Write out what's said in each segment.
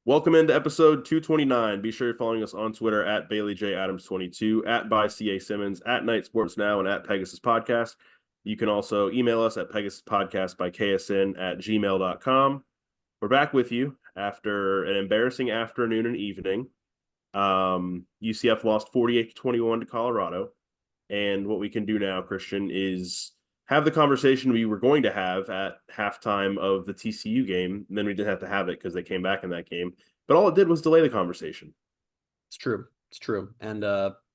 Welcome into episode 229. Be sure you're following us on Twitter at BaileyJAdams22, at by CA Simmons, at Night Sports Now, and at Pegasus Podcast. You can also email us at Pegasus Podcast by KSN at gmail.com. We're back with you after an embarrassing afternoon and evening. UCF lost 48-21 to Colorado. And what we can do now, Christian, is have the conversation we were going to have at halftime of the TCU game. And then we didn't have to have it because they came back in that game. But all it did was delay the conversation. It's true. It's true. And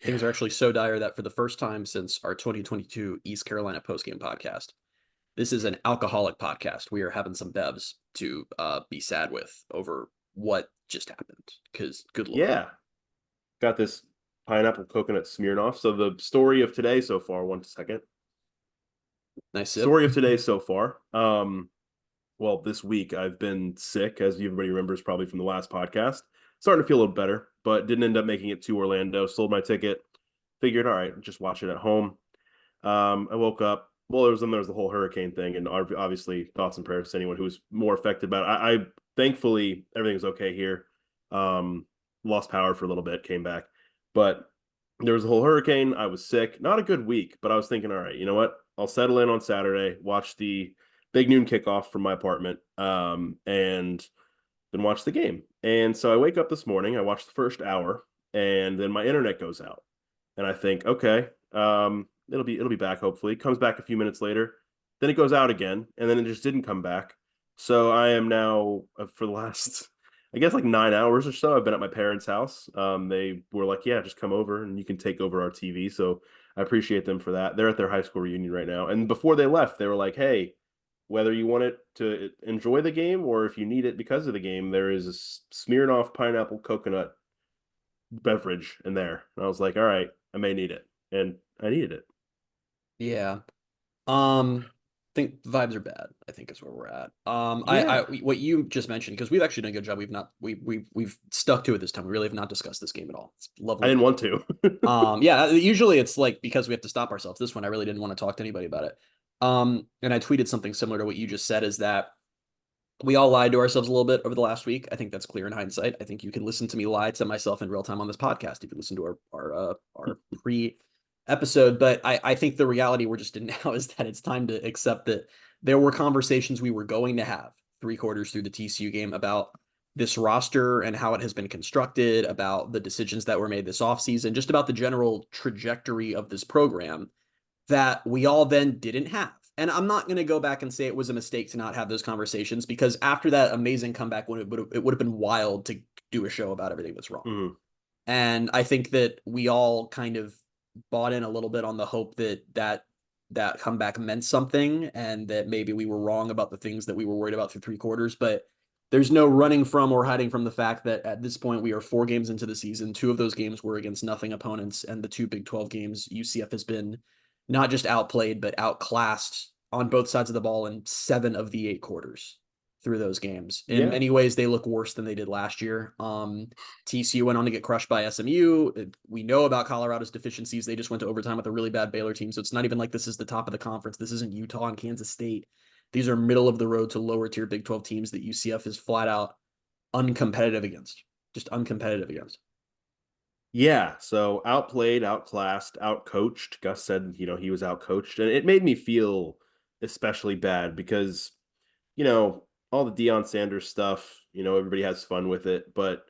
things are actually so dire that for the first time since our 2022 East Carolina Postgame Podcast, this is an alcoholic podcast. We are having some bevs to be sad with over what just happened. Because good Lord. Yeah. Got this pineapple coconut Smirnoff. So the story of today so far, one second. Nice sip. Story of today so far. Well, this week I've been sick, as everybody remembers probably from the last podcast. Starting to feel a little better, but didn't end up making it to Orlando. Sold my ticket. Figured, all right, just watch it at home. I woke up. Well, there was the whole hurricane thing, and obviously thoughts and prayers to anyone who was more affected by it. I thankfully everything was okay here. Lost power for a little bit, came back, but there was a whole hurricane. I was sick. Not a good week, but I was thinking, all right, you know what? I'll settle in on Saturday, watch the big noon kickoff from my apartment, and then watch the game. And so I wake up this morning, I watch the first hour, and then my internet goes out. And I think, okay, it'll be back hopefully. It comes back a few minutes later. Then it goes out again, and then it just didn't come back. So I am now for the last I guess like 9 hours or so, I've been at my parents' house. They were like, yeah, just come over and you can take over our TV. So I appreciate them for that. They're at their high school reunion right now. And before they left, they were like, hey, whether you want it to enjoy the game or if you need it because of the game, there is a Smirnoff pineapple coconut beverage in there. And I was like, all right, I may need it. And I needed it. Yeah. Think the vibes are bad, I think is where we're at. Yeah. What you just mentioned, because we've actually done a good job. We've stuck to it this time. We really have not discussed this game at all. It's I lovely. didn't want to. Yeah, usually it's like because we have to stop ourselves. This one I really didn't want to talk to anybody about it. And I tweeted something similar to what you just said, is that we all lied to ourselves a little bit over the last week. I think that's clear in hindsight. I think you can listen to me lie to myself in real time on this podcast if you listen to our pre episode. But I think the reality we're just in now is that it's time to accept that there were conversations we were going to have 3/4 through the TCU game about this roster and how it has been constructed, about the decisions that were made this offseason, just about the general trajectory of this program that we all then didn't have. And I'm not going to go back and say it was a mistake to not have those conversations, because after that amazing comeback, it would have been wild to do a show about everything that's wrong. Mm-hmm. And I think that we all kind of bought in a little bit on the hope that comeback meant something, and that maybe we were wrong about the things that we were worried about through 3/4. But there's no running from or hiding from the fact that at this point we are 4 games into the season. 2 of those games were against nothing opponents, and the 2 Big 12 games, UCF has been not just outplayed, but outclassed on both sides of the ball in 7 of the 8 quarters through those games. In many ways, they look worse than they did last year. TCU went on to get crushed by SMU. We know about Colorado's deficiencies. They just went to overtime with a really bad Baylor team. So it's not even like this is the top of the conference. This isn't Utah and Kansas State. These are middle of the road to lower tier Big 12 teams that UCF is flat out uncompetitive against. Just uncompetitive against. Yeah, so outplayed, outclassed, outcoached. Gus said, he was outcoached. And it made me feel especially bad because, all the Deion Sanders stuff, everybody has fun with it. But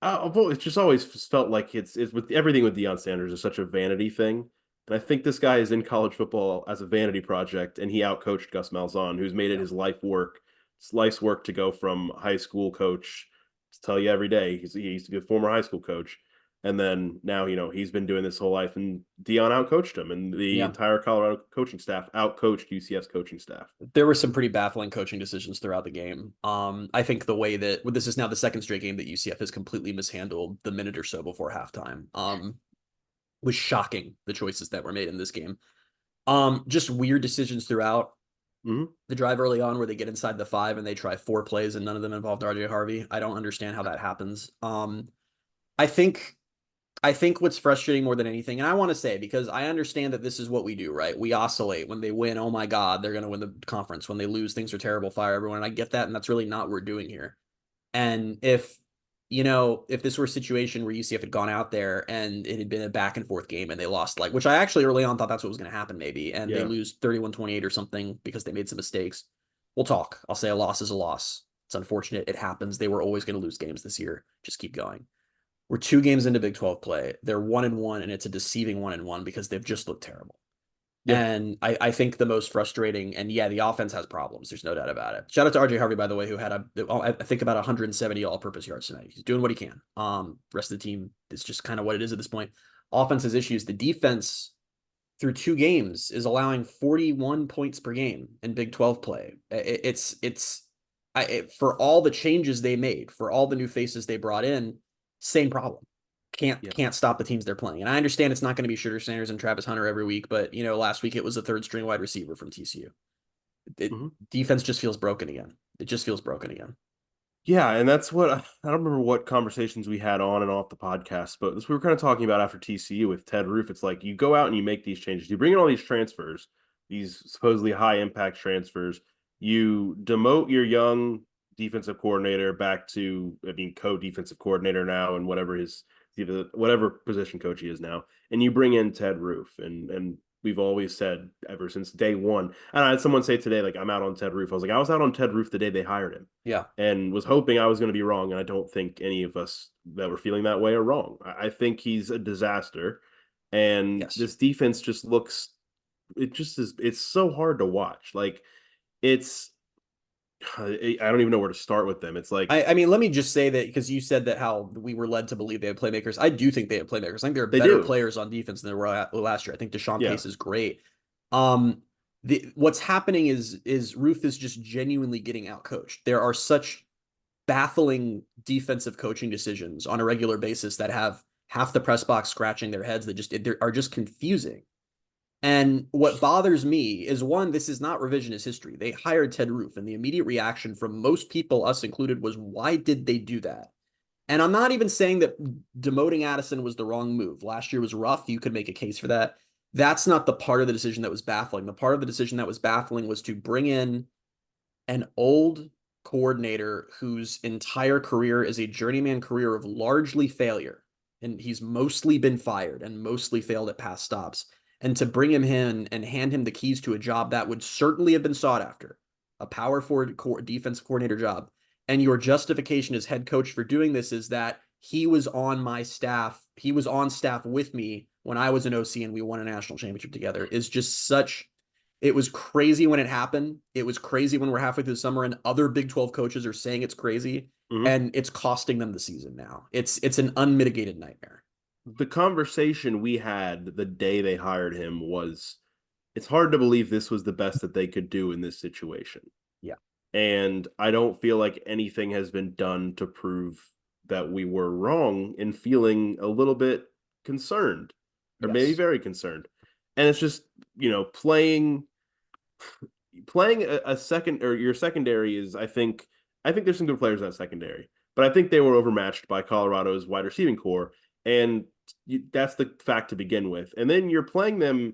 it's just always felt like it's with everything with Deion Sanders is such a vanity thing. And I think this guy is in college football as a vanity project, and he outcoached Gus Malzahn, who's made it his life work. It's life's work to go from high school coach to tell you every day. He used to be a former high school coach. And then now, he's been doing this whole life, and Deion outcoached him, and the entire Colorado coaching staff outcoached UCF's coaching staff. There were some pretty baffling coaching decisions throughout the game. I think the way that this is now the second straight game that UCF has completely mishandled the minute or so before halftime was shocking, the choices that were made in this game. Just weird decisions throughout. Mm-hmm. The drive early on where they get inside the 5 and they try 4 plays and none of them involved RJ Harvey. I don't understand how that happens. I think what's frustrating more than anything, and I want to say, because I understand that this is what we do, right? We oscillate. When they win, oh my God, they're going to win the conference. When they lose, things are terrible, fire everyone. And I get that, and that's really not what we're doing here. And if this were a situation where UCF had gone out there and it had been a back and forth game and they lost, like, which I actually early on thought that's what was going to happen maybe, and they Yeah. lose 31-28 or something because they made some mistakes, we'll talk. I'll say a loss is a loss. It's unfortunate. It happens. They were always going to lose games this year. Just keep going. We're 2 games into Big 12 play. They're 1-1, and it's a deceiving 1-1 because they've just looked terrible. Yeah. And I think the most frustrating, and yeah, the offense has problems. There's no doubt about it. Shout out to RJ Harvey, by the way, who had I think about 170 all-purpose yards tonight. He's doing what he can. Rest of the team is just kind of what it is at this point. Offense has issues. The defense through 2 games is allowing 41 points per game in Big 12 play. For all the changes they made, for all the new faces they brought in, same problem. Yeah. Can't stop the teams they're playing. And I understand it's not going to be Sugar Sanders and Travis Hunter every week, but last week it was a third string wide receiver from TCU. Defense just feels broken again. It just feels broken again. Yeah, and that's what I don't remember what conversations we had on and off the podcast, but this we were kind of talking about after TCU with Ted Roof. It's like you go out and you make these changes. You bring in all these transfers, these supposedly high impact transfers. You demote your young defensive coordinator back to, co-defensive coordinator now, and whatever position coach he is now, and you bring in Ted Roof, and we've always said ever since day one. And I had someone say today, like, I'm out on Ted Roof. I was like, I was out on Ted Roof the day they hired him. Yeah. And was hoping I was going to be wrong. And I don't think any of us that were feeling that way are wrong. I think he's a disaster. And Yes. this defense just looks, it's so hard to watch. Like, I don't even know where to start with them. It's like, I mean, let me just say that because you said that how we were led to believe they have playmakers. I do think they have playmakers. I think they're they better do. players on defense than they were last year. I think Deshaun Yeah. Pace is great. What's happening is Ruth is just genuinely getting outcoached. There are such baffling defensive coaching decisions on a regular basis that have half the press box scratching their heads that are just confusing. And what bothers me is, one, this is not revisionist history. They hired Ted Roof, and the immediate reaction from most people, us included, was, why did they do that? And I'm not even saying that demoting Addison was the wrong move. Last year was rough. You could make a case for that. That's not the part of the decision that was baffling. The part of the decision that was baffling was to bring in an old coordinator whose entire career is a journeyman career of largely failure. And he's mostly been fired and mostly failed at past stops. And to bring him in and hand him the keys to a job that would certainly have been sought after, a power forward defensive coordinator job. And your justification as head coach for doing this is that he was on my staff. He was on staff with me when I was an OC and we won a national championship together, is just such. It was crazy when it happened. It was crazy when we're halfway through the summer and other Big 12 coaches are saying it's crazy, and it's costing them the season now. It's an unmitigated nightmare. The conversation we had the day they hired him was, it's hard to believe this was the best that they could do in this situation. Yeah. And I don't feel like anything has been done to prove that we were wrong, in feeling a little bit concerned, or maybe very concerned. And it's just, playing a second, or your secondary is, I think there's some good players in that secondary, but I think they were overmatched by Colorado's wide receiving core. And that's the fact to begin with. And then you're playing them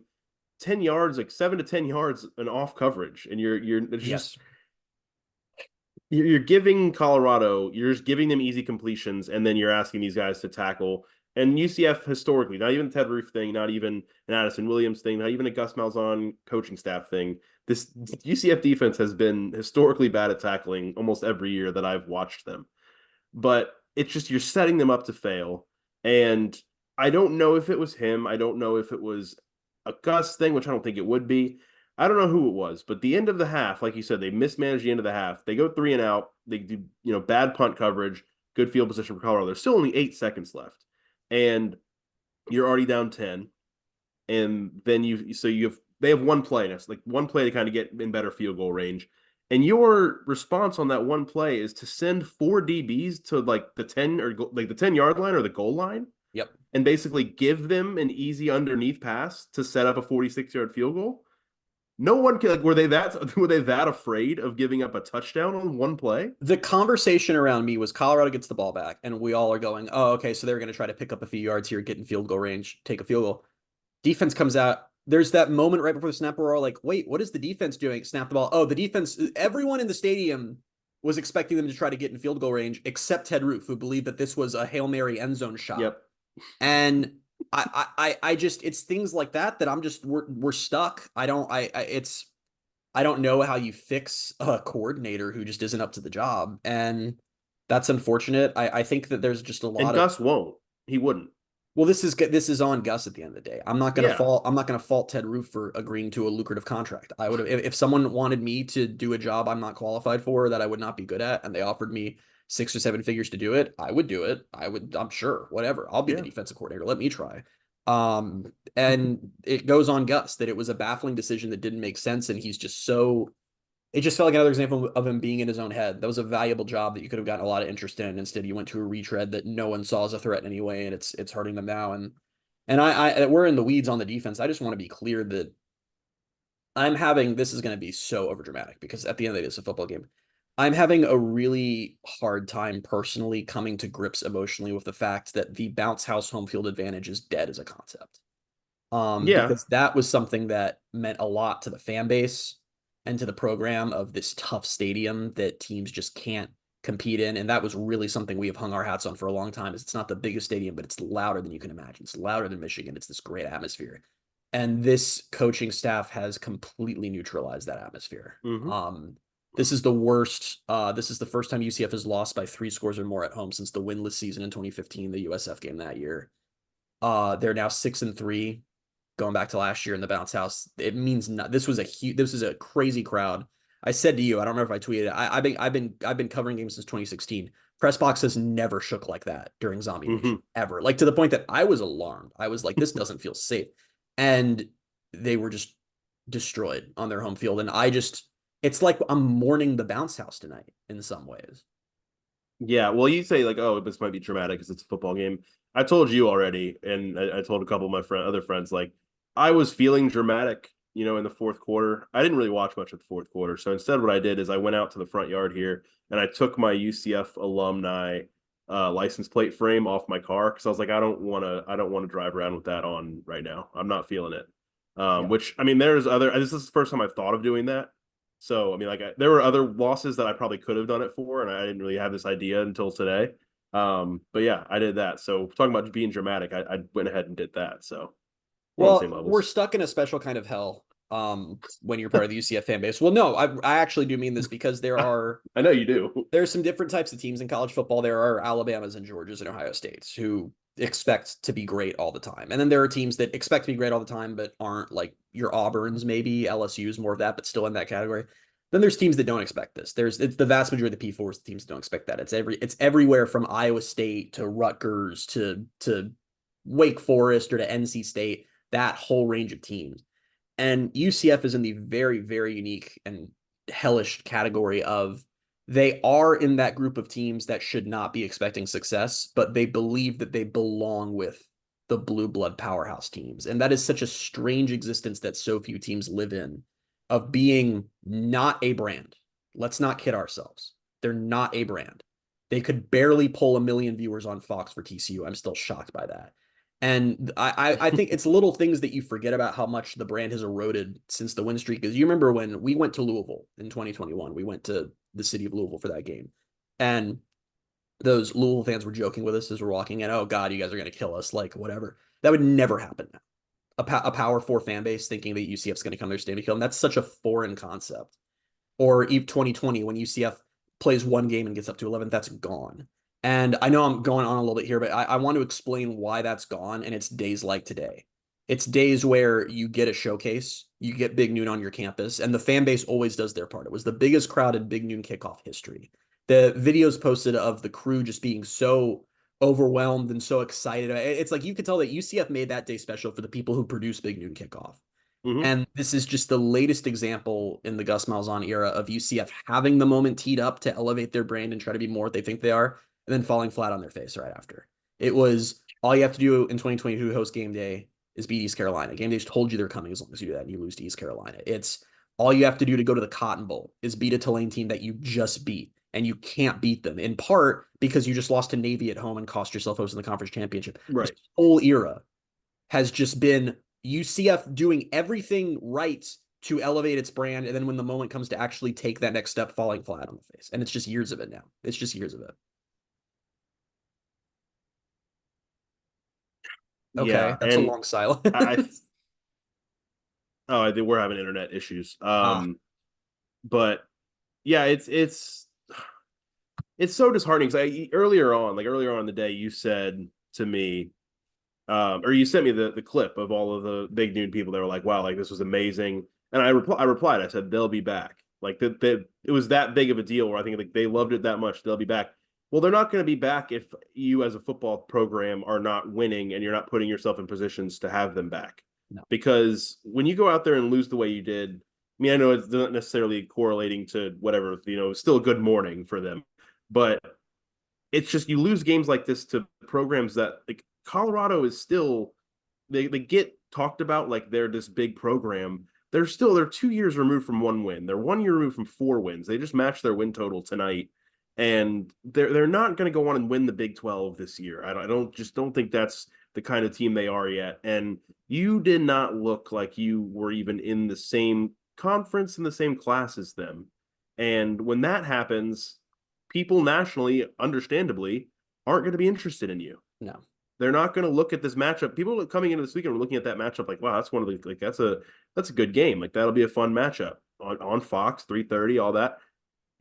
10 yards, like 7 to 10 yards and off coverage. And you're giving Colorado, you're just giving them easy completions. And then you're asking these guys to tackle. And UCF historically, not even Ted Roof thing, not even an Addison Williams thing, not even a Gus Malzahn coaching staff thing. This UCF defense has been historically bad at tackling almost every year that I've watched them. But it's just, you're setting them up to fail. And I don't know if it was him. I don't know if it was a Gus thing, which I don't think it would be. I don't know who it was, but the end of the half, like you said, they mismanaged the end of the half. They go 3 and out. They do, bad punt coverage, good field position for Colorado. There's still only 8 seconds left, and you're already down 10. And then they have one play. That's like one play to kind of get in better field goal range. And your response on that one play is to send 4 DBs to like the 10 or like the 10-yard line or the goal line. Yep. And basically give them an easy underneath pass to set up a 46-yard field goal. No one can, were they that afraid of giving up a touchdown on one play? The conversation around me was Colorado gets the ball back and we all are going, oh, okay, so they're going to try to pick up a few yards here, get in field goal range, take a field goal. Defense comes out. There's that moment right before the snap where we're all like, wait, what is the defense doing? Snap the ball. Oh, the defense, everyone in the stadium was expecting them to try to get in field goal range, except Ted Roof, who believed that this was a Hail Mary end zone shot. Yep. And I just, it's things like that I'm just, we're stuck. I don't know how you fix a coordinator who just isn't up to the job. And that's unfortunate. I think that there's just a lot And of, Gus won't. He wouldn't. well, this is on Gus at the end of the day. I'm not Yeah. gonna fault Ted Roof for agreeing to a lucrative contract. I would have, if someone wanted me to do a job I'm not qualified for, that I would not be good at, and they offered me 6 or 7 figures to do it, I would do it. I'm sure, whatever. I'll be the defensive coordinator. Let me try. And it goes on Gus that it was a baffling decision that didn't make sense, and he's just so, it just felt like another example of him being in his own head. That was a valuable job that you could have gotten a lot of interest in. Instead, you went to a retread that no one saw as a threat anyway, and it's hurting them now. And we're in the weeds on the defense. I just want to be clear that this is going to be so overdramatic because at the end of the day, it's a football game. I'm having a really hard time personally coming to grips emotionally with the fact that the bounce house home field advantage is dead as a concept. Because that was something that meant a lot to the fan base and to the program of this tough stadium that teams just can't compete in. And that was really something we have hung our hats on for a long time. Is it's not the biggest stadium, but it's louder than you can imagine. It's louder than Michigan. It's this great atmosphere. And this coaching staff has completely neutralized that atmosphere. This is the worst. This is the first time UCF has lost by 3 scores or more at home since the winless season in 2015, the USF game that year. They're now 6-3. Going back to last year in the bounce house, it means not. This was a crazy crowd. I said to you, I don't remember if I tweeted it. I've been covering games since 2016. Press box has never shook like that during Zombie Nation ever. Like to the point that I was alarmed. I was like, this doesn't feel safe. And they were just destroyed on their home field. And it's like I'm mourning the bounce house tonight in some ways. Yeah, well, you say like, oh, this might be dramatic because it's a football game. I told you already, and I told a couple of my other friends, like I was feeling dramatic, in the fourth quarter. I didn't really watch much of the fourth quarter, so instead, what I did is I went out to the front yard here and I took my UCF alumni license plate frame off my car because I was like, I don't want to drive around with that on right now. I'm not feeling it. Which I mean, this is the first time I've thought of doing that. So, I mean, there were other losses that I probably could have done it for, and I didn't really have this idea until today. But yeah, I did that. So talking about being dramatic, I went ahead and did that. So we're stuck in a special kind of hell when you're part of the UCF fan base. Well, no, I actually do mean this because there are I know you do. There's some different types of teams in college football. There are Alabamas and Georgias and Ohio States who expect to be great all the time. And then there are teams that expect to be great all the time, but aren't, like your Auburns, maybe LSU's more of that, but still in that category. Then there's teams that don't expect this. It's the vast majority of the P4s, the teams that don't expect that. It's everywhere from Iowa State to Rutgers to Wake Forest or to NC State, that whole range of teams. And UCF is in the very, very unique and hellish category of they are in that group of teams that should not be expecting success, but they believe that they belong with the blue blood powerhouse teams. And that is such a strange existence that so few teams live in, of being not a brand. Let's not kid ourselves. They're not a brand. They could barely pull 1 million viewers on Fox for TCU. I'm still shocked by that. And I think it's little things that you forget about how much the brand has eroded since the win streak. Because you remember when we went to Louisville in 2021, we went to the city of Louisville for that game. And those Louisville fans were joking with us as we're walking in. Oh, God, you guys are going to kill us. Like, whatever. That would never happen now. A Power 4 fan base thinking that UCF's going to come to their stadium to kill them. That's such a foreign concept. Or even 2020, when UCF plays one game and gets up to 11th, that's gone. And I know I'm going on a little bit here, but I want to explain why that's gone. And it's days like today. It's days where you get a showcase, you get Big Noon on your campus, and the fan base always does their part. It was the biggest crowd in Big Noon kickoff history. The videos posted of the crew just being so overwhelmed and so excited. It's like you could tell that UCF made that day special for the people who produced Big Noon kickoff. And this is just the latest example in the Gus Malzahn era of UCF having the moment teed up to elevate their brand and try to be more what they think they are, and then falling flat on their face right after. It was all you have to do in 2022 host game day is beat East Carolina. Game Day's told you they're coming as long as you do that and you lose to East Carolina. It's all you have to do to go to the Cotton Bowl is beat a Tulane team that you just beat, and you can't beat them, in part because you just lost to Navy at home and cost yourself hosting the conference championship. Right. This whole era has just been UCF doing everything right to elevate its brand, and then when the moment comes to actually take that next step, falling flat on the face. And it's just years of it now. It's just years of it. Okay, Yeah, that's a and long silence. I oh, I think we're having internet issues. Ah, But yeah, it's so disheartening because earlier on in the day, you said to me, or you sent me the clip of all of the big noon people that were like, "Wow, like this was amazing," and I replied, I said they'll be back. Like that it was that big of a deal where I think like they loved it that much, they'll be back. Well, they're not going to be back if you as a football program are not winning and you're not putting yourself in positions to have them back. no. Because when you go out there and lose the way you did, I mean, I know it's not necessarily correlating to whatever, it's still a good morning for them, but it's just you lose games like this to programs that like Colorado is still they get talked about like they're this big program. They're 2 years removed from one win. They're 1 year removed from 4 wins. They just matched their win total tonight, and they're not going to go on and win the Big 12 this year. I don't think that's the kind of team they are yet. And you did not look like you were even in the same conference in the same class as them. And when that happens, people nationally, understandably, aren't going to be interested in you. No. They're not going to look at this matchup. People coming into this weekend are looking at that matchup like, wow, that's one of the like that's a good game. Like that'll be a fun matchup on Fox 3:30, all that.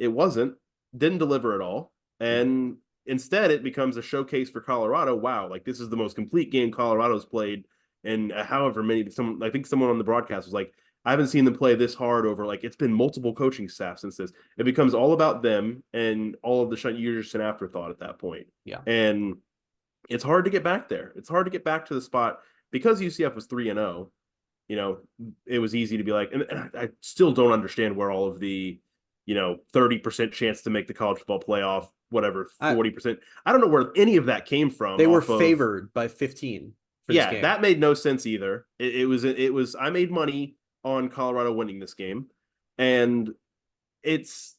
It wasn't, didn't deliver at all, No. and instead it becomes a showcase for Colorado. Wow, like this is the most complete game Colorado's played, and however many. I think someone on the broadcast was like, I haven't seen them play this hard over like it's been multiple coaching staff since this. It becomes all about them, and all of the shut. You're just an afterthought at that point, Yeah. and it's hard to get back there. It's hard to get back to the spot because UCF was 3-0. It was easy to be like, and I still don't understand where all of the, 30% chance to make the college football playoff, whatever, I 40%. I don't know where any of that came from They were off of, favored by 15 for this yeah, game. that made no sense either. It was, I made money on Colorado winning this game. And it's,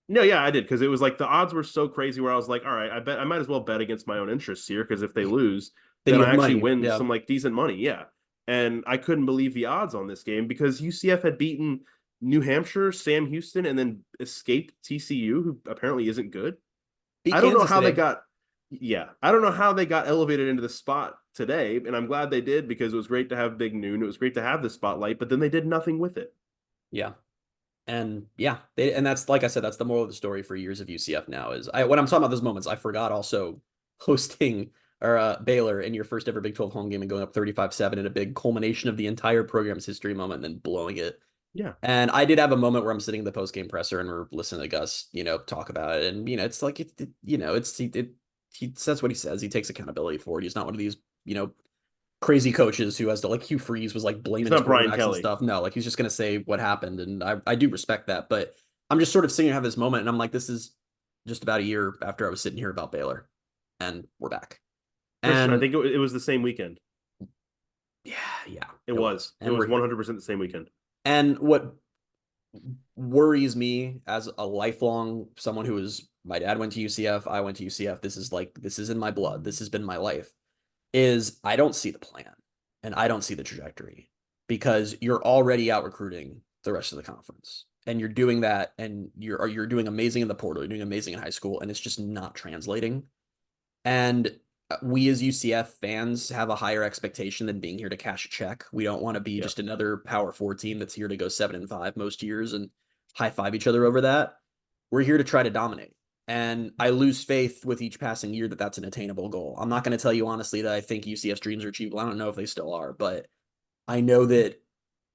no, yeah, I did because it was like the odds were so crazy where I was like, all right, I bet I might as well bet against my own interests here because if they lose, Then then you I have actually money. win Yeah. some like decent money. Yeah. And I couldn't believe the odds on this game because UCF had beaten New Hampshire, Sam Houston, and then escaped TCU, who apparently isn't good. Beat I don't know Kansas how they today. got, yeah, I don't know how they got elevated into the spot today. And I'm glad they did because it was great to have Big Noon. It was great to have the spotlight, but then they did nothing with it. Yeah. And yeah, and that's like I said, that's the moral of the story for years of UCF now is when I'm talking about those moments, I forgot also hosting or Baylor in your first ever Big 12 home game and going up 35-7 in a big culmination of the entire program's history moment and then blowing it. Yeah. And I did have a moment where I'm sitting in the post game presser and we're listening to Gus, talk about it. And, it's like, he says what he says. He takes accountability for it. He's not one of these, crazy coaches who has to like Hugh Freeze was like He's blaming his not Brian quarterbacks and Kelly. stuff. No, like he's just gonna say what happened, and I do respect that. But I'm just sort of sitting here have this moment, and I'm like, this is just about a year after I was sitting here about Baylor, and we're back. Christian, I And think it was the same weekend. yeah, yeah, It was. It and was we're here. 100% the same weekend. And what worries me as a lifelong someone who is my dad went to UCF, I went to UCF. This is in my blood. This has been my life. Is I don't see the plan and I don't see the trajectory because you're already out recruiting the rest of the conference. And you're doing that and you're doing amazing in the portal, you're doing amazing in high school, and it's just not translating. And we as UCF fans have a higher expectation than being here to cash a check. We don't want to be Yeah. just another Power Four team that's here to go 7-5 most years and high five each other over that. We're here to try to dominate. And I lose faith with each passing year that that's an attainable goal. I'm not going to tell you honestly that I think UCF's dreams are achievable. I don't know if they still are, but I know that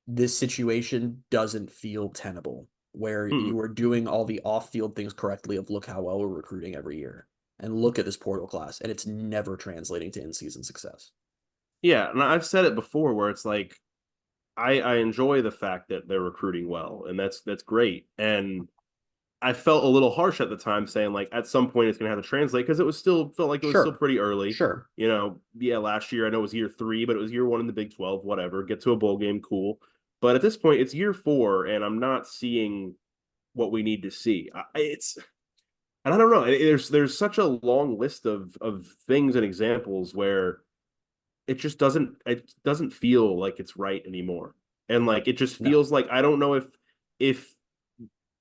this situation doesn't feel tenable where Mm-mm. you are doing all the off-field things correctly of look how well we're recruiting every year and look at this portal class, and it's never translating to in-season success. Yeah, and I've said it before where it's like I enjoy the fact that they're recruiting well, and that's great. And I felt a little harsh at the time saying like at some point it's gonna have to translate because felt like it was still Sure, pretty early. sure. Yeah, last year I know it was year 3, but it was year 1 in the Big 12, whatever. Get to a bowl game, cool. But at this point, it's year 4, and I'm not seeing what we need to see. And I don't know. There's such a long list of things and examples where it doesn't feel like it's right anymore. And like, it just No, feels like, I don't know if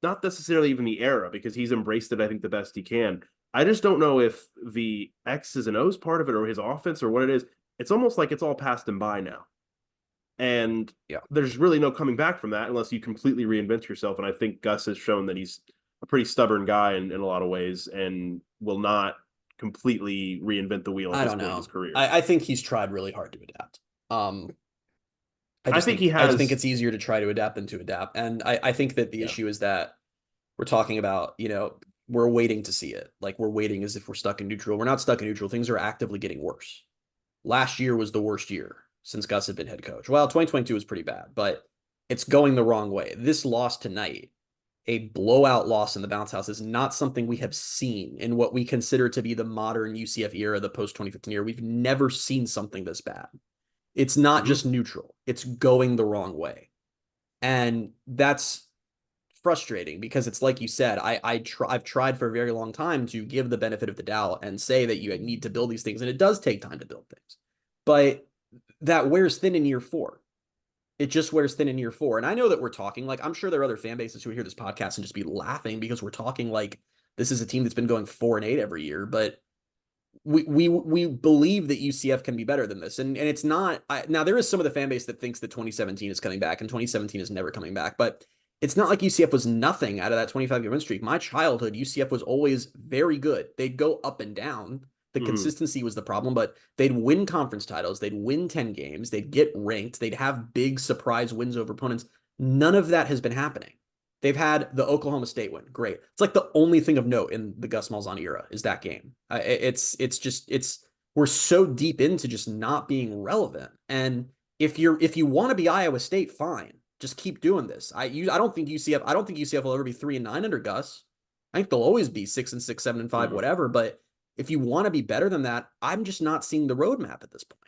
not necessarily even the era, because he's embraced it, I think, the best he can. I just don't know if the X's and O's part of it or his offense or what it is. It's almost like it's all passed him by now. And yeah, there's really no coming back from that unless you completely reinvent yourself. And I think Gus has shown that he's a pretty stubborn guy in a lot of ways and will not completely reinvent the wheel at I this don't point in know. his career. I think he's tried really hard to adapt. Um, I think he I just think has, it's easier to try to adapt than to adapt. And I think that the yeah. issue is that we're talking about, we're waiting to see it. Like we're waiting as if we're stuck in neutral. We're not stuck in neutral. Things are actively getting worse. Last year was the worst year since Gus had been head coach. Well, 2022 was pretty bad, but it's going the wrong way. This loss tonight, a blowout loss in the bounce house, is not something we have seen in what we consider to be the modern UCF era, the post 2015 era. We've never seen something this bad. It's not Mm-hmm. just neutral, it's going the wrong way. And that's frustrating because it's like you said, I've tried for a very long time to give the benefit of the doubt and say that you need to build these things, and it does take time to build things. But that wears thin in year 4. It just wears thin in year 4. And I know that we're talking like, I'm sure there are other fan bases who hear this podcast and just be laughing because we're talking like this is a team that's been going 4-8 every year, but we believe that UCF can be better than this. And it's not. Now there is some of the fan base that thinks that 2017 is coming back and 2017 is never coming back, but it's not like UCF was nothing out of that 25-game win streak. My childhood, UCF was always very good. They'd go up and down. The Mm-hmm. consistency was the problem, but they'd win conference titles. They'd win 10 games. They'd get ranked. They'd have big surprise wins over opponents. None of that has been happening. They've had the Oklahoma State win. Great. It's like the only thing of note in the Gus Malzahn era is that game. It's we're so deep into just not being relevant. And if you want to be Iowa State, fine. Just keep doing this. I don't think UCF will ever be 3-9 under Gus. I think they'll always be 6-6, 7-5, Mm-hmm. whatever. But if you want to be better than that, I'm just not seeing the roadmap at this point.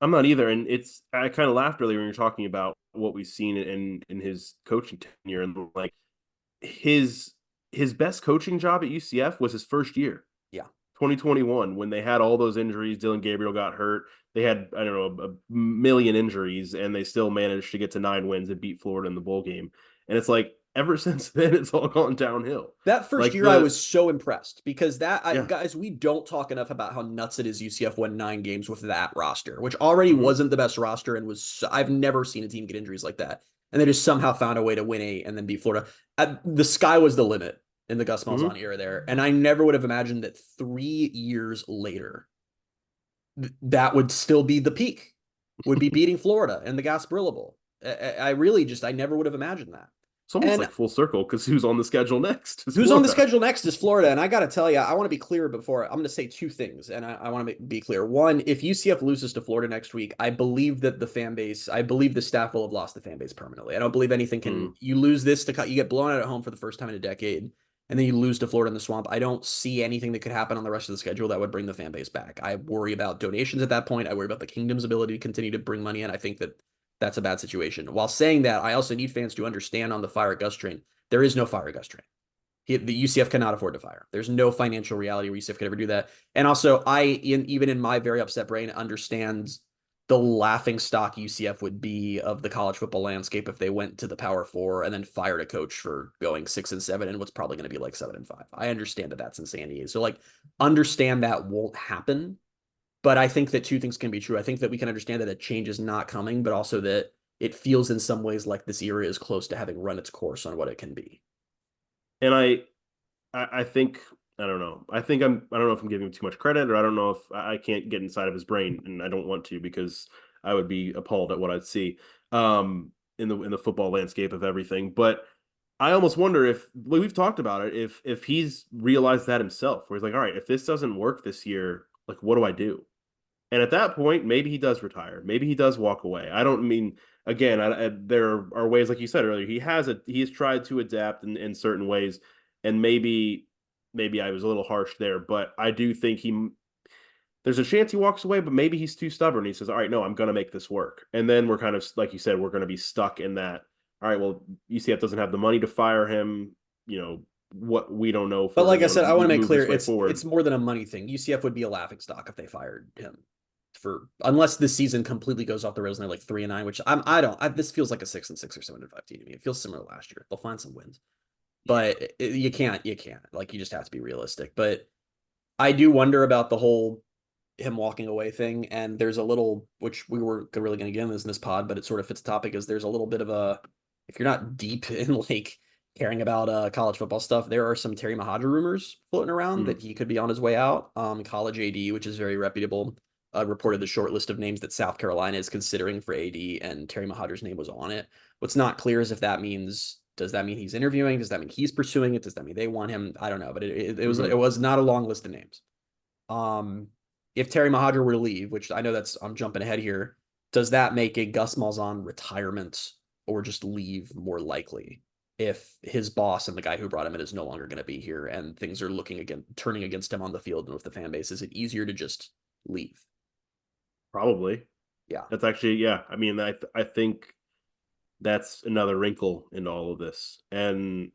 I'm not either. And I kind of laughed earlier when you're talking about what we've seen in his coaching tenure, and like his best coaching job at UCF was his first year. Yeah. 2021, when they had all those injuries. Dylan Gabriel got hurt. They had, I don't know, a million injuries, and they still managed to get to 9 wins and beat Florida in the bowl game. And it's like, ever since then, it's all gone downhill. That first Like year, I was so impressed because yeah. guys, we don't talk enough about how nuts it is UCF won 9 games with that roster, which already Mm-hmm. wasn't the best roster and I've never seen a team get injuries like that. And they just somehow found a way to win 8 and then beat Florida. The sky was the limit in the Gus Mm-hmm. Malzahn era there. And I never would have imagined that 3 years later, that would still be the peak, would be beating Florida in the Gasparilla Bowl. I never would have imagined that. It's almost And like full circle, because who's on the schedule next is who's on the Florida. schedule next is Florida. And I got to tell you, I want to be clear before I'm going to say 2 things. And I want to be clear. One, if UCF loses to Florida next week, I believe that I believe the staff will have lost the fan base permanently. I don't believe anything Mm. you lose this you get blown out at home for the first time in a decade. And then you lose to Florida in the swamp. I don't see anything that could happen on the rest of the schedule that would bring the fan base back. I worry about donations at that point. I worry about the kingdom's ability to continue to bring money in. I think that that's a bad situation. While saying that, I also need fans to understand on the fire Gus train, there is no fire Gus train. The UCF cannot afford to fire. There's no financial reality where UCF could ever do that. And also, even in my very upset brain, understands the laughing stock UCF would be of the college football landscape if they went to the Power Four and then fired a coach for going 6-7 and what's probably going to be like 7-5. I understand that that's insanity. So like, understand that won't happen. But I think that 2 things can be true. I think that we can understand that a change is not coming, but also that it feels in some ways like this era is close to having run its course on what it can be. And I think, I don't know. I don't know if I'm giving him too much credit, or I don't know if I can't get inside of his brain, and I don't want to, because I would be appalled at what I'd see in the football landscape of everything. But I almost wonder if, like, we've talked about it, if he's realized that himself, where he's like, all right, if this doesn't work this year, like, what do I do? And at that point, maybe he does retire. Maybe he does walk away. I don't mean, again, there are ways, like you said earlier, he has tried to adapt in certain ways, and maybe I was a little harsh there, but I do think there's a chance he walks away, but maybe he's too stubborn. He says, all right, no, I'm going to make this work. And then we're kind of, like you said, we're going to be stuck in that. All right, well, UCF doesn't have the money to fire him. What we don't know. But like I said, I want to make move clear, this way forward. it's more than a money thing. UCF would be a laughing stock if they fired him for unless this season completely goes off the rails and they're like 3-9, which this feels like a 6-6 or 7-5 team to me. It feels similar to last year. They'll find some wins, but you can't like, you just have to be realistic. But I do wonder about the whole him walking away thing. And there's a little, which we were really going to get into this in this pod, but it sort of fits the topic, is there's a little bit of a, if you're not deep in like caring about college football stuff, there are some Terry Mohajir rumors floating around that he could be on his way out. College AD, which is very reputable, reported the short list of names that South Carolina is considering for AD, and Terry Mohajir's name was on it. What's not clear is if that means, does that mean he's interviewing? Does that mean he's pursuing it? Does that mean they want him? I don't know, but it was not a long list of names. If Terry Mohajir were to leave, which I know I'm jumping ahead here, does that make a Gus Malzahn retirement or just leave more likely if his boss and the guy who brought him in is no longer going to be here and things are turning against him on the field and with the fan base? Is it easier to just leave? Probably. Yeah. That's actually, yeah. I mean, I think that's another wrinkle in all of this. And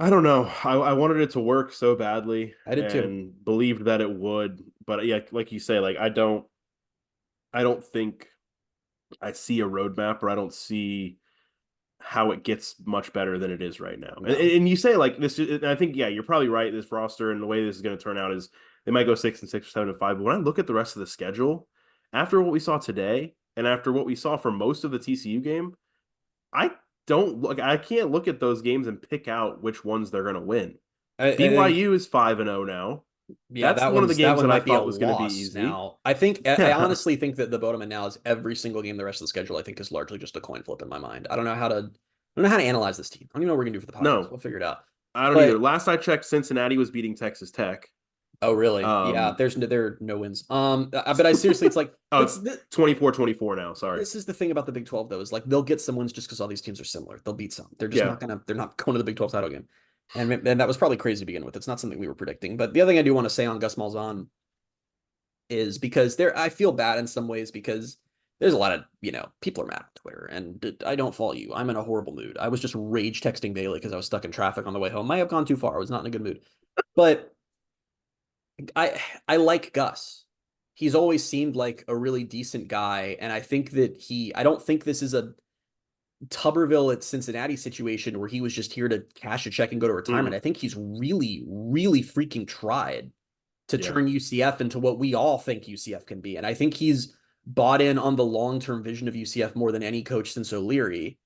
I don't know. I wanted it to work so badly. I did too. And believed that it would. But yeah, like you say, like I don't think I see a roadmap, or I don't see how it gets much better than it is right now. No. And you say like this, I think, yeah, you're probably right. This roster and the way this is going to turn out is they might go 6-6 or 7-5. But when I look at the rest of the schedule, after what we saw today and after what we saw for most of the TCU game, I can't look at those games and pick out which ones they're going to win. BYU is 5-0 now. Yeah, that's one of the games that I thought was going to be easy. Now, I honestly think that the bottom now is every single game the rest of the schedule, I think, is largely just a coin flip in my mind. I don't know how to analyze this team. I don't even know what we're gonna do for the podcast. No, we'll figure it out. I don't either. Last I checked, Cincinnati was beating Texas Tech. Oh, really? Yeah, there are no wins. But I seriously, it's like it's 24-24 now. Sorry. This is the thing about the Big 12 though, is like they'll get some wins just because all these teams are similar. They'll beat some. They're just they're not going to the Big 12 title game. And that was probably crazy to begin with. It's not something we were predicting. But the other thing I do want to say on Gus Malzahn is because I feel bad in some ways because there's a lot of, people are mad on Twitter, and I don't fault you. I'm in a horrible mood. I was just rage texting Bailey because I was stuck in traffic on the way home. Might have gone too far. I was not in a good mood. But I like Gus. He's always seemed like a really decent guy. And I think that I don't think this is a Tuberville at Cincinnati situation where he was just here to cash a check and go to retirement. I think he's really, really freaking tried to turn UCF into what we all think UCF can be. And I think he's bought in on the long-term vision of UCF more than any coach since O'Leary.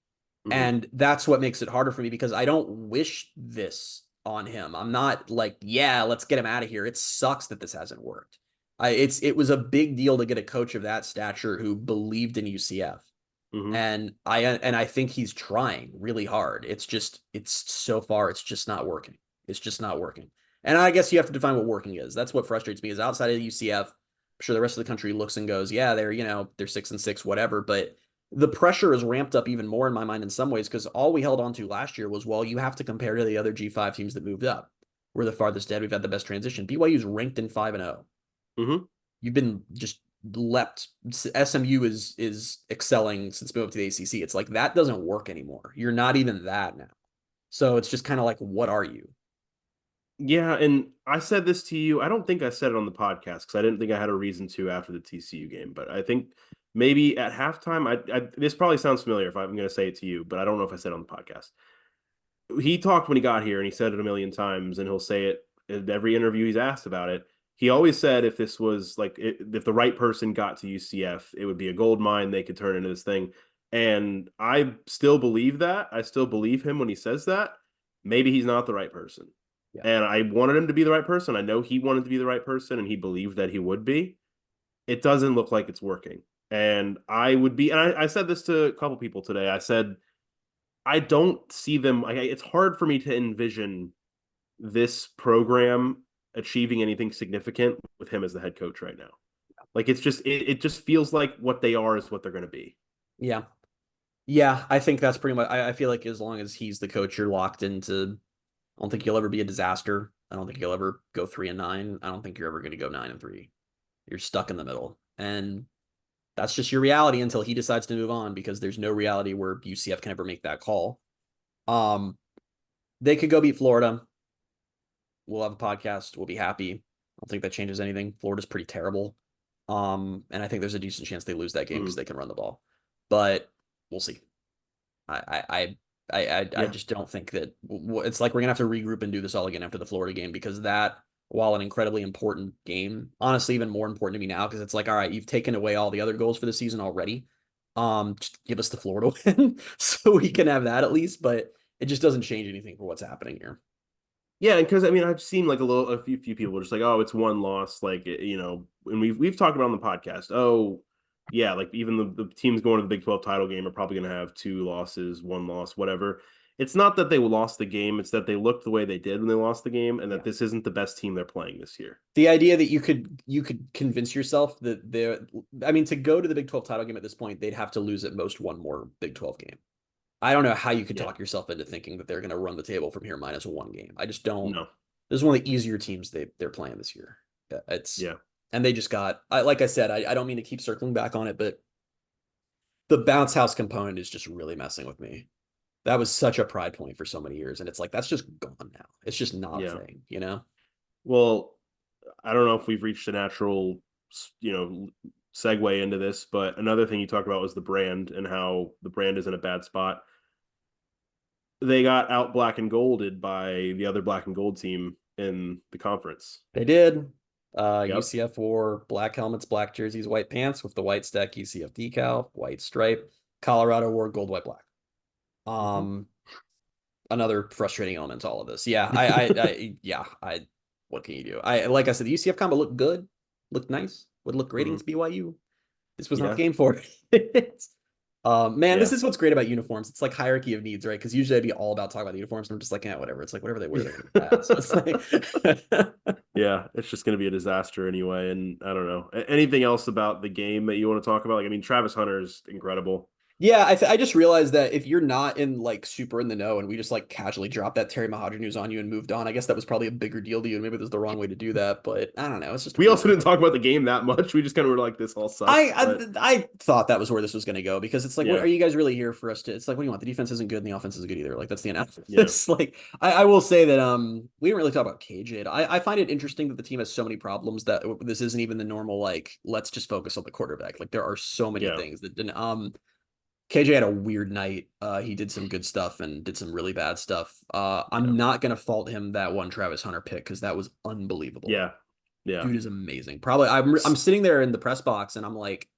And that's what makes it harder for me because I don't wish this on him. I'm not like, yeah, let's get him out of here. It sucks that this hasn't worked. It was a big deal to get a coach of that stature who believed in UCF. And I think he's trying really hard. It's so far, it's just not working. It's just not working. And I guess you have to define what working is. That's what frustrates me is outside of UCF, I'm sure the rest of the country looks and goes, yeah, they're 6-6, whatever. But the pressure is ramped up even more in my mind in some ways, because all we held on to last year was, well, you have to compare to the other G5 teams that moved up. We're the farthest ahead. We've had the best transition. BYU's ranked in 5-0. You've been just leapt. SMU is excelling since moving up to the ACC. It's like that doesn't work anymore. You're not even that now. So it's just kind of like, what are you? Yeah, and I said this to you. I don't think I said it on the podcast because I didn't think I had a reason to after the TCU game. But I think maybe at halftime, this probably sounds familiar if I'm going to say it to you, but I don't know if I said it on the podcast. He talked when he got here, and he said it a million times, and he'll say it in every interview he's asked about it. He always said if this was if the right person got to UCF, it would be a gold mine. They could turn into this thing. And I still believe that. I still believe him when he says that. Maybe he's not the right person. Yeah. And I wanted him to be the right person. I know he wanted to be the right person, and he believed that he would be. It doesn't look like it's working. And I said this to a couple people today. I said, I don't see them. It's hard for me to envision this program achieving anything significant with him as the head coach right now. Like it just feels like what they are is what they're going to be. Yeah. Yeah. I think that's pretty much, I feel like as long as he's the coach, you're locked into, I don't think you'll ever be a disaster. I don't think you'll ever go 3-9. I don't think you're ever going to go 9-3. You're stuck in the middle. And that's just your reality until he decides to move on, because there's no reality where UCF can ever make that call. They could go beat Florida. We'll have a podcast. We'll be happy. I don't think that changes anything. Florida's pretty terrible. And I think there's a decent chance they lose that game because Mm, they can run the ball. But we'll see. I yeah, just don't think that it's like we're gonna have to regroup and do this all again after the Florida game because that, while an incredibly important game, honestly even more important to me now because it's like, all right, you've taken away all the other goals for the season already. Just give us the Florida win so we can have that at least, but it just doesn't change anything for what's happening here. yeah, because I mean, I've seen like a few people just like, oh, it's one loss, like and we've talked about on the podcast. Oh, yeah, like even the teams going to the Big 12 title game are probably going to have two losses, one loss, whatever. It's not that they lost the game; it's that they looked the way they did when they lost the game, and Yeah. that this isn't the best team they're playing this year. The idea that you could convince yourself that they're, I mean, to go to the Big 12 title game at this point, they'd have to lose at most one more Big 12 game. I don't know how you could Yeah, talk yourself into thinking that they're going to run the table from here minus one game. I just don't. no, This is one of the easier teams they're playing this year. It's yeah, and they just got. Like I said, I don't mean to keep circling back on it, but the bounce house component is just really messing with me. That was such a pride point for so many years, and it's like that's just gone now. It's just not a yeah. thing, you know. Well, I don't know if we've reached a natural, segue into this, but another thing you talked about was the brand and how the brand is in a bad spot. They got out black and golded by the other black and gold team in the conference. They did. Yep. UCF wore black helmets, black jerseys, white pants with the white stack UCF decal, white stripe. Colorado wore gold, white, black. Mm-hmm. Um, Another frustrating element to all of this. Yeah, yeah, what can you do? Like I said, the UCF combo looked good, looked nice, would look great Mm-hmm. against BYU. This was not the Yeah. game for it. Man, this Yeah. is what's great about uniforms. It's like hierarchy of needs, right? Because usually I'd be all about talking about the uniforms, and I'm just like, yeah, whatever. It's like whatever they wear, they're gonna be bad. So it's like, Yeah, it's just going to be a disaster anyway. And I don't know. Anything else about the game that you want to talk about? Like, I mean, Travis Hunter is incredible. yeah, I just realized that if you're not in like super in the know, and we just like casually dropped that Terry Mahadra news on you and moved on, I guess that was probably a bigger deal to you. And maybe there's the wrong way to do that, but I don't know. It's just We also weird. didn't talk about the game that much. We just kind of were like, this all I sucks. But I, I thought that was where this was going to go because it's like, what yeah, are you guys really here for us to? It's like, what do you want? The defense isn't good and the offense isn't good either. Like that's the yeah, analysis. Like I will say that we didn't really talk about KJ. I find it interesting that the team has so many problems that this isn't even the normal like let's just focus on the quarterback. Like there are so many yeah, things that didn't. KJ had a weird night. He did some good stuff and did some really bad stuff. yeah, I'm not gonna fault him that one Travis Hunter pick because that was unbelievable. yeah, yeah. Dude is amazing. Probably I'm sitting there in the press box and I'm like,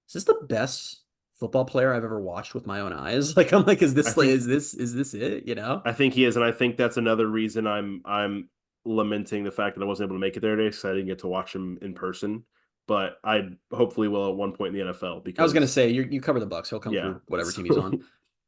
is this the best football player I've ever watched with my own eyes? Like I'm like, I think is this it? You know? I think he is, and I think that's another reason I'm lamenting the fact that I wasn't able to make it there today because I didn't get to watch him in person. But I hopefully will at one point in the NFL I was gonna because say you cover the Bucks. He'll come yeah, through whatever team he's on.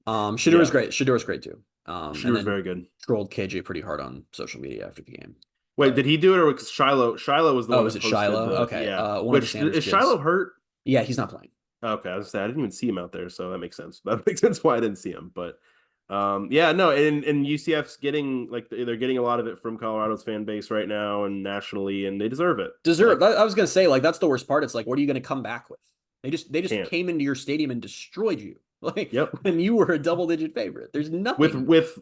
so Shadur's yeah, great. Shadur's great too. And Shador's then very good. trolled KJ pretty hard on social media after the game. Wait, did But he do it or was Shiloh? Shiloh was the oh, one is that it posted Shiloh? the Okay. yeah. One of the Which Sanders is Shiloh kids. hurt? Yeah, he's not playing. Okay, I was saying I didn't even see him out there, so that makes sense. That makes sense why I didn't see him. But yeah, no, and UCF's getting like they're getting a lot of it from Colorado's fan base right now and nationally, and they deserve it. Deserve. Like I was gonna say, like, that's the worst part. It's like, what are you gonna come back with? They just can't. came into your stadium and destroyed you. Like Yep. when you were a double-digit favorite. There's With nothing. with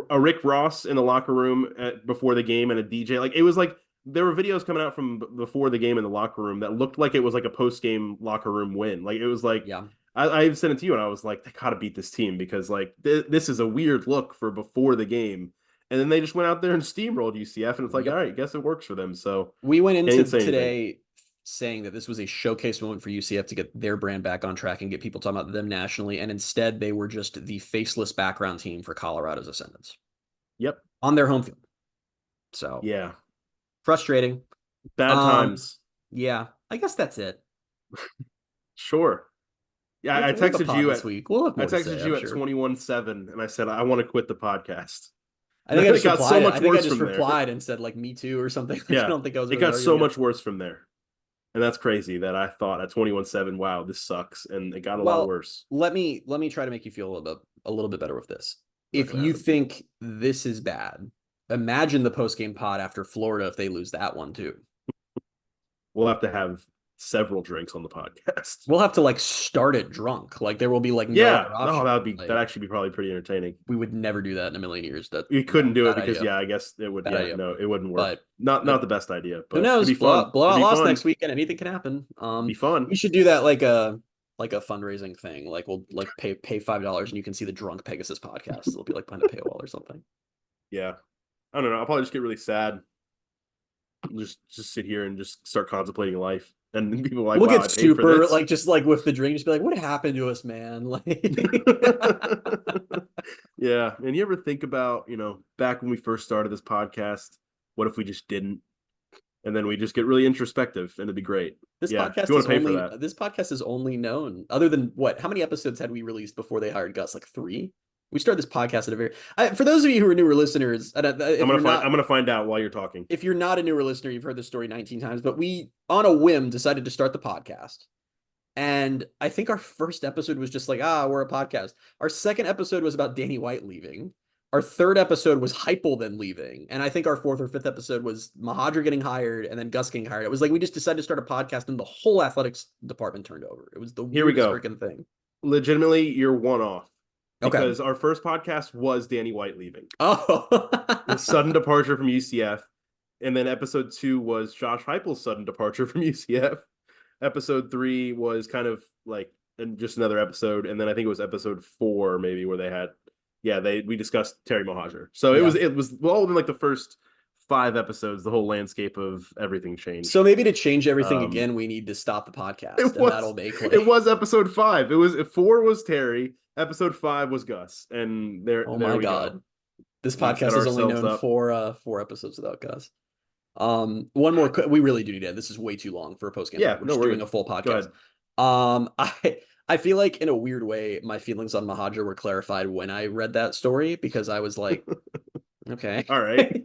a Rick Ross in the locker room before the game and a DJ, like it was like there were videos coming out from before the game in the locker room that looked like it was like a post game locker room win. Like it was like Yeah. I sent it to you and I was like, they gotta beat this team because like this is a weird look for before the game. And then they just went out there and steamrolled UCF, and it's like, all Yep. right, guess it works for them. So We went can't into even say anything. today saying that this was a showcase moment for UCF to get their brand back on track and get people talking about them nationally. And instead, they were just the faceless background team for Colorado's ascendance Yep. on their home field. So Yeah. frustrating. Bad Um, times. yeah, I guess that's it. Sure. Yeah, We have a pod this week. We'll have I more to texted say, I'm you at sure. 21-7 and I said I want to quit the podcast. I And think then I it just got so replied. much I think I worse just from there. replied and said like me too or something. Like, I Yeah. don't think I was It really got so arguing it. much worse from there. And that's crazy that I thought at 21-7, wow, this sucks. And it got a lot Well, worse. let me try to make you feel a little bit better with this. Not If gonna you happen. think this is bad, imagine the post game pod after Florida if they lose that one too. We'll have to have several drinks on the podcast. We'll have to like start it drunk. Like there will be like no Yeah, other no, option. that'd Like, actually be probably pretty entertaining. we would never do that in a million years. That We couldn't do it bad because idea. I guess it would. Bad Yeah, idea. no, it wouldn't work. But Not the best idea, who but it'd knows? be fun. It'd Blowout be loss fun. next weekend. Anything can happen. Be fun. We should do that like a fundraising thing. Like we'll like pay $5 and you can see the drunk Pegasus podcast. It'll be like behind a paywall or something. Yeah, I don't know. I'll probably just get really sad. Just sit here and just start contemplating life. And then people are like, We'll wow, get I paid for super this. like just like with the drink, just be like, what happened to us, man? Like Yeah. And you ever think about, back when we first started this podcast, what if we just didn't? And then we just get really introspective and it'd be great. this Yeah, if podcast you want is to pay only for that. this podcast is only known other than what? How many episodes had we released before they hired Gus? Like 3? We started this podcast at a very for those of you who are newer listeners, I'm gonna find out while you're talking. If you're not a newer listener, you've heard this story 19 times, but we on a whim decided to start the podcast. And I think our first episode was just like, we're a podcast. Our second episode was about Danny White leaving. Our third episode was Heupel then leaving. And I think our fourth or fifth episode was Mahadra getting hired and then Gus getting hired. It was like we just decided to start a podcast and the whole athletics department turned over. It was the weirdest freaking thing. Legitimately, you're one off. Okay. Because our first podcast was Danny White leaving. Oh. The sudden departure from UCF. And then episode 2 was Josh Heupel's sudden departure from UCF. Episode 3 was kind of like just another episode. And then I think it was episode 4 maybe where they had, we discussed Terry Mohajir. So it was all in like the first 5 episodes, the whole landscape of everything changed. So maybe to change everything again, we need to stop the podcast. That'll make it was episode 5. It was 4 was Terry. Episode 5 was Gus, and there we go. This podcast is only known for 4 episodes without Gus. One more. We really do need to end. This is way too long for a post game. Yeah, we're just doing a full podcast. I feel like in a weird way, my feelings on Mahadra were clarified when I read that story because I was like, okay, all right,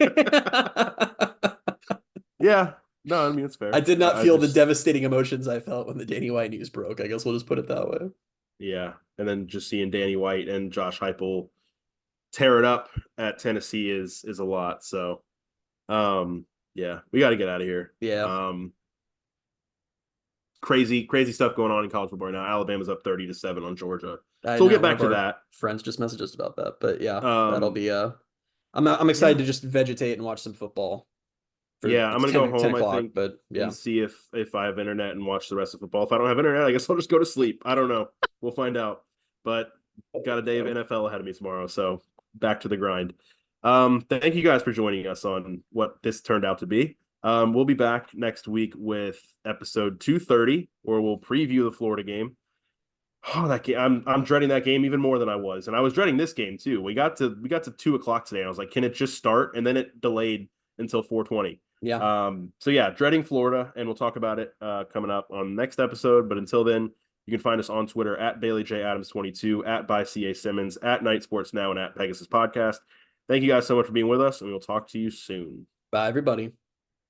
yeah. No, I mean it's fair. I did not feel the devastating emotions I felt when the Danny White news broke. I guess we'll just put it that way. Yeah, and then just seeing Danny White and Josh Heupel tear it up at Tennessee is a lot. So, yeah, we got to get out of here. Yeah. Crazy stuff going on in college football right now. Alabama's up 30-7 on Georgia. So we'll get back to that. Friends just messaged us about that, but yeah, that'll be. I'm excited to just vegetate and watch some football. I'm gonna go home. I think, but and see if I have internet and watch the rest of football. If I don't have internet, I guess I'll just go to sleep. I don't know. We'll find out. But got a day of NFL ahead of me tomorrow, so back to the grind. Thank you guys for joining us on what this turned out to be. We'll be back next week with episode 230, where we'll preview the Florida game. Oh, that game! I'm dreading that game even more than I was, and I was dreading this game too. We got to 2:00 today. And I was like, can it just start? And then it delayed until 4:20. Yeah. So yeah, dreading Florida, and we'll talk about it coming up on the next episode. But until then, you can find us on Twitter at BaileyJAdams22, at @ByCASimmons, at Night Sports Now, and at Pegasus Podcast. Thank you guys so much for being with us, and we will talk to you soon. Bye, everybody.